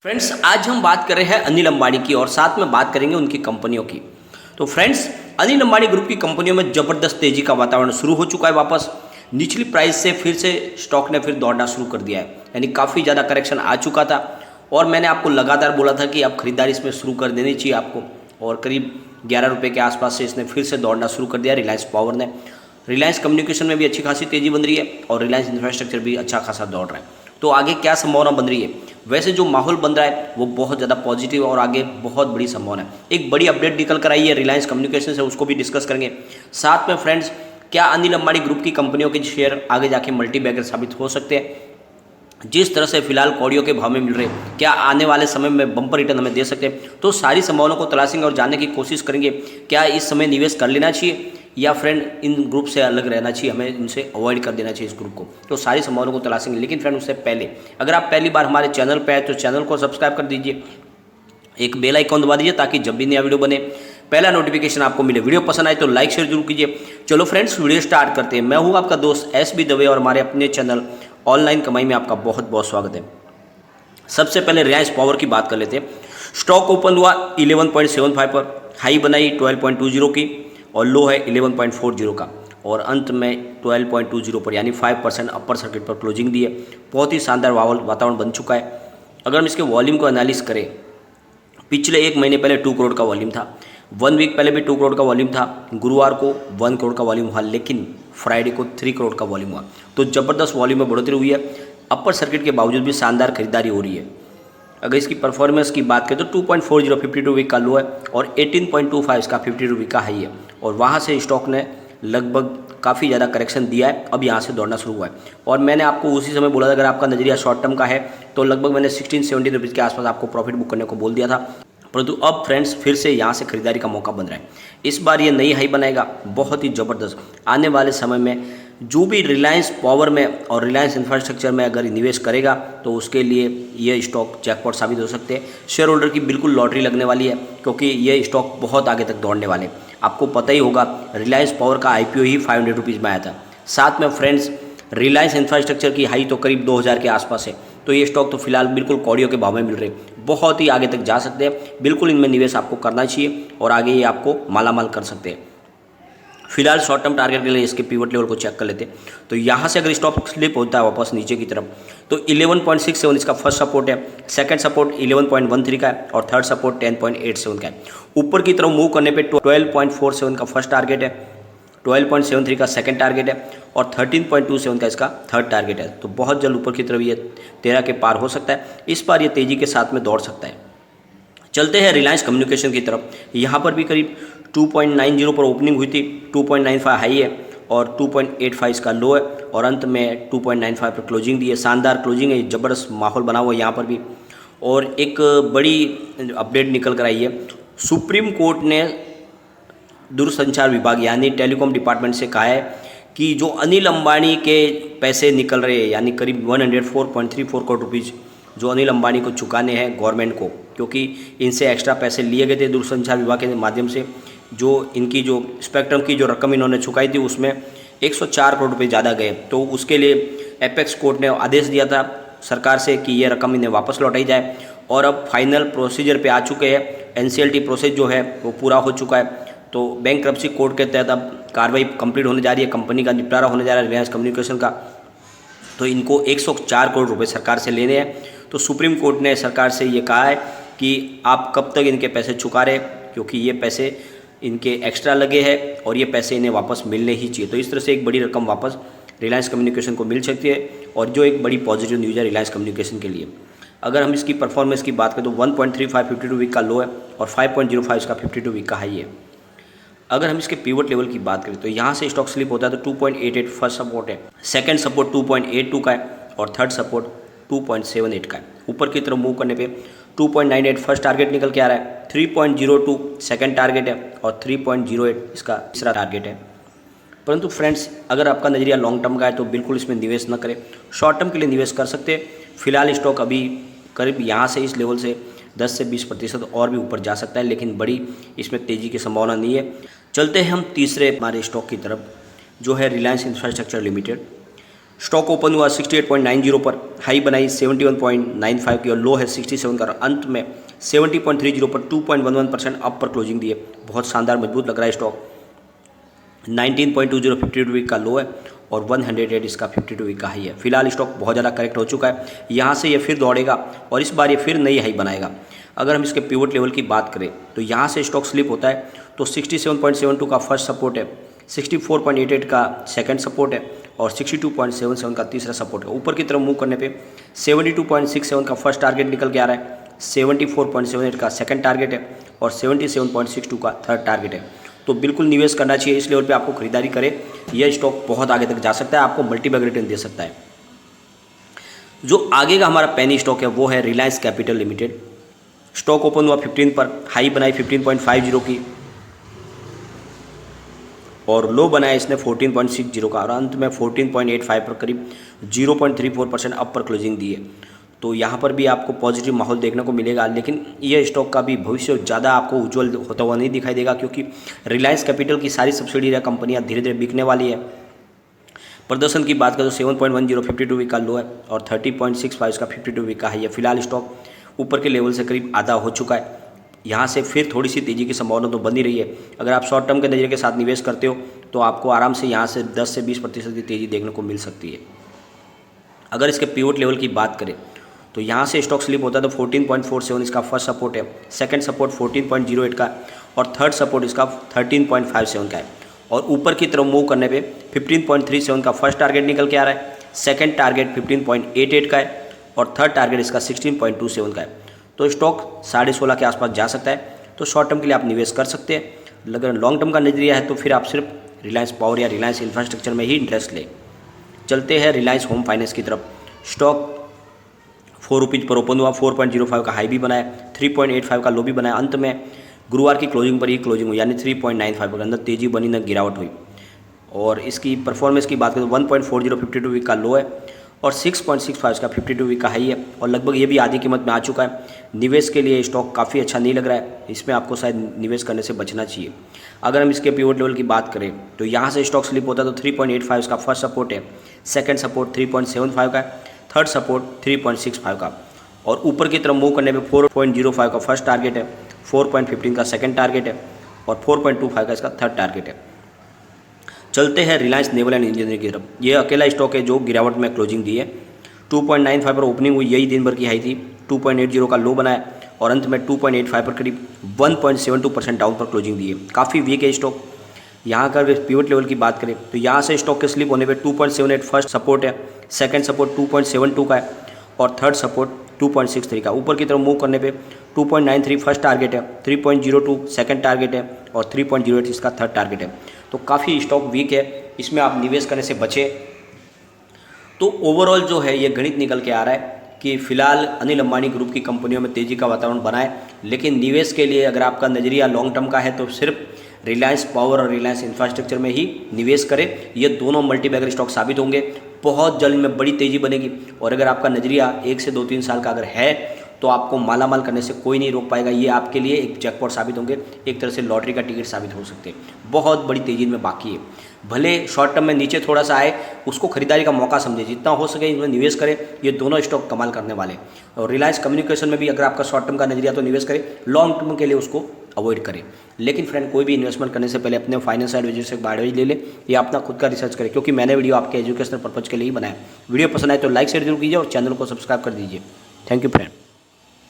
Friends, आज हम बात कर रहे हैं अनिल अंबानी की और साथ में बात करेंगे उनकी कंपनियों की। तो फ्रेंड्स, अनिल अंबानी ग्रुप की कंपनियों में ज़बरदस्त तेज़ी का वातावरण शुरू हो चुका है। वापस निचली प्राइस से फिर से स्टॉक ने फिर दौड़ना शुरू कर दिया है, यानी काफ़ी ज़्यादा करेक्शन आ चुका था और मैंने आपको लगातार बोला था कि अब खरीदारी इसमें शुरू कर देनी चाहिए आपको। और करीब 11 रुपये के आसपास से इसने फिर से दौड़ना शुरू कर दिया रिलायंस पावर ने। रिलायंस कम्युनिकेशन में भी अच्छी खासी तेज़ी बन रही है और रिलायंस इंफ्रास्ट्रक्चर भी अच्छा खासा दौड़ रहा है। तो आगे क्या संभावना बन रही है? वैसे जो माहौल बन रहा है वो बहुत ज़्यादा पॉजिटिव और आगे बहुत बड़ी संभावना है। एक बड़ी अपडेट निकल कर आई है रिलायंस कम्युनिकेशन से, उसको भी डिस्कस करेंगे। साथ में फ्रेंड्स, क्या अनिल अंबानी ग्रुप की कंपनियों के शेयर आगे जाके मल्टी बैगर साबित हो सकते हैं? जिस तरह से फिलहाल कौड़ियों के भाव में मिल रहे हैं, क्या आने वाले समय में बम्पर रिटर्न हमें दे सकते हैं? तो सारी संभावनाओं को तलाशेंगे और जानने की कोशिश करेंगे क्या इस समय निवेश कर लेना चाहिए या फ्रेंड इन ग्रुप से अलग रहना चाहिए, हमें इनसे अवॉइड कर देना चाहिए इस ग्रुप को। तो सारी संभावनाओं को तलाशेंगे। लेकिन फ्रेंड, उससे पहले अगर आप पहली बार हमारे चैनल पर आए तो चैनल को सब्सक्राइब कर दीजिए, एक बेल आइकॉन दबा दीजिए ताकि जब भी नया वीडियो बने पहला नोटिफिकेशन आपको मिले। वीडियो पसंद आए तो लाइक शेयर जरूर कीजिए। चलो फ्रेंड्स, वीडियो स्टार्ट करते हैं। मैं हूँ आपका दोस्त एस बी दवे और हमारे अपने चैनल ऑनलाइन कमाई में आपका बहुत बहुत स्वागत है। सबसे पहले रिलायंस पावर की बात कर लेते हैं। स्टॉक ओपन हुआ 11.75 पर, हाई बनाई 12.20 की और लो है 11.40 का और अंत में 12.20 पर यानी 5% अपर सर्किट पर क्लोजिंग दी है। बहुत ही शानदार वातावरण बन चुका है। अगर हम इसके वॉल्यूम को एनालिस करें, पिछले एक महीने पहले 2 करोड़ का वॉल्यूम था, 1 वीक पहले भी 2 करोड़ का वॉल्यूम था, गुरुवार को 1 करोड़ का वॉल्यूम हुआ, लेकिन फ्राइडे को 3 करोड़ का वॉल्यूम हुआ। तो ज़बरदस्त वॉल्यूम में बढ़ोतरी हुई है। अपर सर्किट के बावजूद भी शानदार खरीदारी हो रही है। अगर इसकी परफॉर्मेंस की बात करें तो 2.40 52 वीक का लो है और 18.25 इसका 52 वीक का हाई है और वहाँ से स्टॉक ने लगभग काफ़ी ज़्यादा करेक्शन दिया है। अब यहाँ से दौड़ना शुरू हुआ है और मैंने आपको उसी समय बोला था अगर आपका नज़रिया शॉर्ट टर्म का है तो लगभग मैंने 16-17 रुपीज़ के आसपास आपको प्रॉफिट बुक करने को बोल दिया था। परंतु अब फ्रेंड्स फिर से यहाँ से खरीदारी का मौका बन रहा है। इस बार ये नई हाई बनाएगा, बहुत ही ज़बरदस्त। आने वाले समय में जो भी रिलायंस पावर में और रिलायंस इंफ्रास्ट्रक्चर में अगर निवेश करेगा तो उसके लिए ये स्टॉक जैकपॉट साबित हो सकते हैं। शेयर होल्डर की बिल्कुल लॉटरी लगने वाली है क्योंकि ये स्टॉक बहुत आगे तक दौड़ने वाले। आपको पता ही होगा रिलायंस पावर का IPO ही 500 रुपीज़ में आया था। साथ में फ्रेंड्स, रिलायंस इंफ्रास्ट्रक्चर की हाई तो करीब 2000 के आसपास है। तो ये स्टॉक तो फिलहाल बिल्कुल कौड़ियों के भाव में मिल रहे, बहुत ही आगे तक जा सकते हैं। बिल्कुल इनमें निवेश आपको करना चाहिए और आगे ये आपको मालामाल कर सकते हैं। फिलहाल शॉर्ट टर्म टारगेट के लिए इसके पिवट लेवल को चेक कर लेते हैं। तो यहाँ से अगर स्टॉक स्लिप होता है वापस नीचे की तरफ तो 11.67 इसका फर्स्ट सपोर्ट है, सेकंड सपोर्ट 11.13 का है और थर्ड सपोर्ट 10.87 का है। ऊपर की तरफ मूव करने पे 12.47 का फर्स्ट टारगेट है, 12.73 का सेकंड टारगेट है और 13.27 का इसका थर्ड टारगेट है। तो बहुत जल्द ऊपर की तरफ ये 13 के पार हो सकता है। इस बार ये तेज़ी के साथ में दौड़ सकता है। चलते हैं रिलायंस कम्युनिकेशन की तरफ। यहाँ पर भी करीब 2.90 पर ओपनिंग हुई थी, 2.95 हाई है और 2.85 इसका लो है और अंत में 2.95 पर क्लोजिंग दी है। शानदार क्लोजिंग है, ज़बरदस्त माहौल बना हुआ है यहाँ पर भी। और एक बड़ी अपडेट निकल कर आई है। सुप्रीम कोर्ट ने दूरसंचार विभाग यानी टेलीकॉम डिपार्टमेंट से कहा है कि जो अनिल अंबानी के पैसे निकल रहे हैं यानी करीब 104.34 करोड़ रुपीज़ जो अनिल अंबानी को चुकाने हैं गवर्नमेंट को, क्योंकि इनसे एक्स्ट्रा पैसे लिए गए थे दूरसंचार विभाग के माध्यम से। जो इनकी जो स्पेक्ट्रम की जो रकम इन्होंने चुकाई थी उसमें 104 करोड़ रुपये ज़्यादा गए। तो उसके लिए एपेक्स कोर्ट ने आदेश दिया था सरकार से कि ये रकम इन्हें वापस लौटाई जाए और अब फाइनल प्रोसीजर पे आ चुके हैं। NCLT प्रोसेस जो है वो पूरा हो चुका है। तो बैंक्रप्सी कोर्ट के तहत अब कार्रवाई कंप्लीट होने जा रही है, कंपनी का निपटारा होने जा रहा है रिलायंस कम्युनिकेशन का। तो इनको 104 करोड़ रुपए सरकार से लेने हैं। तो सुप्रीम कोर्ट ने सरकार से ये कहा है कि आप कब तक इनके पैसे चुका रहे, क्योंकि ये पैसे इनके एक्स्ट्रा लगे हैं और ये पैसे इन्हें वापस मिलने ही चाहिए। तो इस तरह से एक बड़ी रकम वापस रिलायंस कम्युनिकेशन को मिल सकती है और जो एक बड़ी पॉजिटिव न्यूज़ है रिलायंस कम्युनिकेशन के लिए। अगर हम इसकी परफॉर्मेंस की बात करें तो 1.35 52 वीक का लो है और 5.05 इसका 52 वीक का हाई है। अगर हम इसके पिवट लेवल की बात करें तो यहाँ से स्टॉक स्लिप होता है तो 2.88 फर्स्ट सपोर्ट है, सेकंड सपोर्ट 2.82 का है और थर्ड सपोर्ट 2.78 का है। ऊपर की तरफ मूव करने पे 2.98 फर्स्ट टारगेट निकल के आ रहा है, 3.02 सेकंड टारगेट है और 3.08 इसका तीसरा टारगेट है। परंतु फ्रेंड्स, अगर आपका नज़रिया लॉन्ग टर्म का है तो बिल्कुल इसमें निवेश न करें, शॉर्ट टर्म के लिए निवेश कर सकते हैं। फिलहाल स्टॉक अभी करीब यहाँ से इस लेवल से 10 से 20% और भी ऊपर जा सकता है, लेकिन बड़ी इसमें तेज़ी की संभावना नहीं है। चलते हैं हम तीसरे हमारे स्टॉक की तरफ जो है Reliance infrastructure limited. Stock open हुआ 68.90 पर, हाई बनाई 71.95 की और लो है 67 का, और अंत में 70.30 पर 2.11% अप पर क्लोजिंग दी है। बहुत शानदार मजबूत लग रहा है स्टॉक। 19.20 52 वीक का लो है और 108 इसका 52 वीक का हाई है। फिलहाल स्टॉक बहुत ज़्यादा करेक्ट हो चुका है, यहाँ से ये फिर दौड़ेगा और इस बार ये फिर नई हाई बनाएगा। अगर हम इसके पिवट लेवल की बात करें तो यहाँ से स्टॉक स्लिप होता है तो 67.72 का फर्स्ट सपोर्ट है, 64.88 का सेकंड सपोर्ट है और 62.77 का तीसरा सपोर्ट है। ऊपर की तरफ मूव करने पे 72.67 का फर्स्ट टारगेट निकल के आ रहा है, 74.78 का सेकंड टारगेट है और 77.62 का थर्ड टारगेट है। तो बिल्कुल निवेश करना चाहिए, इस लेवल पे आपको खरीदारी करें। यह स्टॉक बहुत आगे तक जा सकता है, आपको मल्टीबैग रिटर्न दे सकता है। जो आगे का हमारा पेनी स्टॉक है वो है Reliance capital limited. Stock open हुआ 15 पर, हाई बनाई 15.50 की और लो बनाया इसने 14.60 का और अंत में 14.85 पर करीब 0.34% अप पर क्लोजिंग दी है। तो यहाँ पर भी आपको पॉजिटिव माहौल देखने को मिलेगा, लेकिन यह स्टॉक का भी भविष्य ज़्यादा आपको उज्जवल होता हुआ नहीं दिखाई देगा, क्योंकि रिलायंस कैपिटल की सारी सब्सिडी कंपनियाँ धीरे धीरे बिकने वाली है। प्रदर्शन की बात करें तो 7.10 52 वीक का लो है और 30.65 का 52 वीक का हाई है। फिलहाल स्टॉक ऊपर के लेवल से करीब आधा हो चुका है, यहाँ से फिर थोड़ी सी तेज़ी की संभावना तो बनी रही है। अगर आप शॉर्ट टर्म के नज़रिए के साथ निवेश करते हो तो आपको आराम से यहाँ से 10 से 20% की तेज़ी देखने को मिल सकती है। अगर इसके पिवट लेवल की बात करें तो यहाँ से स्टॉक स्लिप होता है तो 14.47 इसका फर्स्ट सपोर्ट है, सेकंड सपोर्ट 14.08 का और थर्ड सपोर्ट इसका 13.57 का है। और ऊपर की तरफ मूव करने पे 15.37 का फर्स्ट टारगेट निकल के आ रहा है, सेकंड टारगेट 15.88 का है और थर्ड टारगेट इसका 16.27 का है। तो स्टॉक 16.5 के आसपास जा सकता है, तो शॉर्ट टर्म के लिए आप निवेश कर सकते हैं। अगर लॉन्ग टर्म का नजरिया है तो फिर आप सिर्फ रिलायंस पावर या रिलायंस इंफ्रास्ट्रक्चर में ही इंटरेस्ट लें। चलते हैं रिलायंस होम फाइनेंस की तरफ। स्टॉक 4 रुपीज़ पर ओपन हुआ, 4.05 का हाई भी बनाया, 3.85 का लो भी बनाया। अंत में गुरुवार की क्लोजिंग पर ही क्लोजिंग हुई, यानी 3.95 पर अंदर तेजी बनी न गिरावट हुई। और इसकी परफॉर्मेंस की बात करें तो 1.40 52 वीक का लो है और 6.65 का 52 वीक का हाई है और लगभग ये भी आधी कीमत में आ चुका है। निवेश के लिए स्टॉक काफ़ी अच्छा नहीं लग रहा है, इसमें आपको शायद निवेश करने से बचना चाहिए। अगर हम इसके पिवट लेवल की बात करें तो यहाँ से स्टॉक स्लिप होता है तो 3.85 का फर्स्ट सपोर्ट है, सेकंड सपोर्ट 3.75 का, थर्ड सपोर्ट 3.65 का और ऊपर की तरफ मूव करने पे 4.05 का फर्स्ट टारगेट है, 4.15 का सेकंड टारगेट है और 4.25 का इसका थर्ड टारगेट है। चलते हैं रिलायंस नेवल एंड इंजीनियरिंग की तरफ। ये अकेला स्टॉक है जो गिरावट में क्लोजिंग दी है। 2.95 पर ओपनिंग हुई, यही दिन भर की हाई थी। 2.80 का लो बनाया और अंत में 2.85 पर करीब 1.72% डाउन पर क्लोजिंग दी है। काफ़ी वीक है स्टॉक। यहाँ का पिवट लेवल की बात करें तो यहाँ से स्टॉक के स्लिप होने पे 2.78 फर्स्ट सपोर्ट है, सेकंड सपोर्ट 2.72 का है और थर्ड सपोर्ट 2.63 का। ऊपर की तरफ मूव करने पे 2.93 फर्स्ट टारगेट है, 3.02 सेकंड टारगेट है और 3.08 इसका थर्ड टारगेट है। तो काफ़ी स्टॉक वीक है, इसमें आप निवेश करने से बचें। तो ओवरऑल जो है ये गणित निकल के आ रहा है कि फिलहाल अनिल अंबानी ग्रुप की कंपनियों में तेज़ी का वातावरण बना है, लेकिन निवेश के लिए अगर आपका नज़रिया लॉन्ग टर्म का है तो सिर्फ रिलायंस पावर और रिलायंस इंफ्रास्ट्रक्चर में ही निवेश करें। ये दोनों मल्टीबैगर स्टॉक साबित होंगे, बहुत जल्द में बड़ी तेज़ी बनेगी। और अगर आपका नज़रिया 1 से 2-3 साल का अगर है तो आपको मालामाल करने से कोई नहीं रोक पाएगा। ये आपके लिए एक जैकपॉट साबित होंगे, एक तरह से लॉटरी का टिकट साबित हो सकते हैं। बहुत बड़ी तेज़ी में बाकी है, भले शॉर्ट टर्म में नीचे थोड़ा सा आए, उसको खरीदारी का मौका समझे, जितना हो सके इनमें निवेश करें। ये दोनों स्टॉक कमाल करने वाले। और रिलायंस कम्युनिकेशन में भी अगर आपका शॉर्ट टर्म का नजरिया तो निवेश करें, लॉन्ग टर्म के लिए उसको अवॉइड करें। लेकिन फ्रेंड, कोई भी इन्वेस्टमेंट करने से पहले अपने फाइनेंशियल एडवाइजर से एडवाइस ले ले या अपना खुद का रिसर्च करें, क्योंकि मैंने वीडियो आपके एजुकेशनल पर्पज के लिए ही बनाया। वीडियो पसंद आए तो लाइक शेयर जरूर कीजिए और चैनल को सब्सक्राइब कर दीजिए। Thank you friend.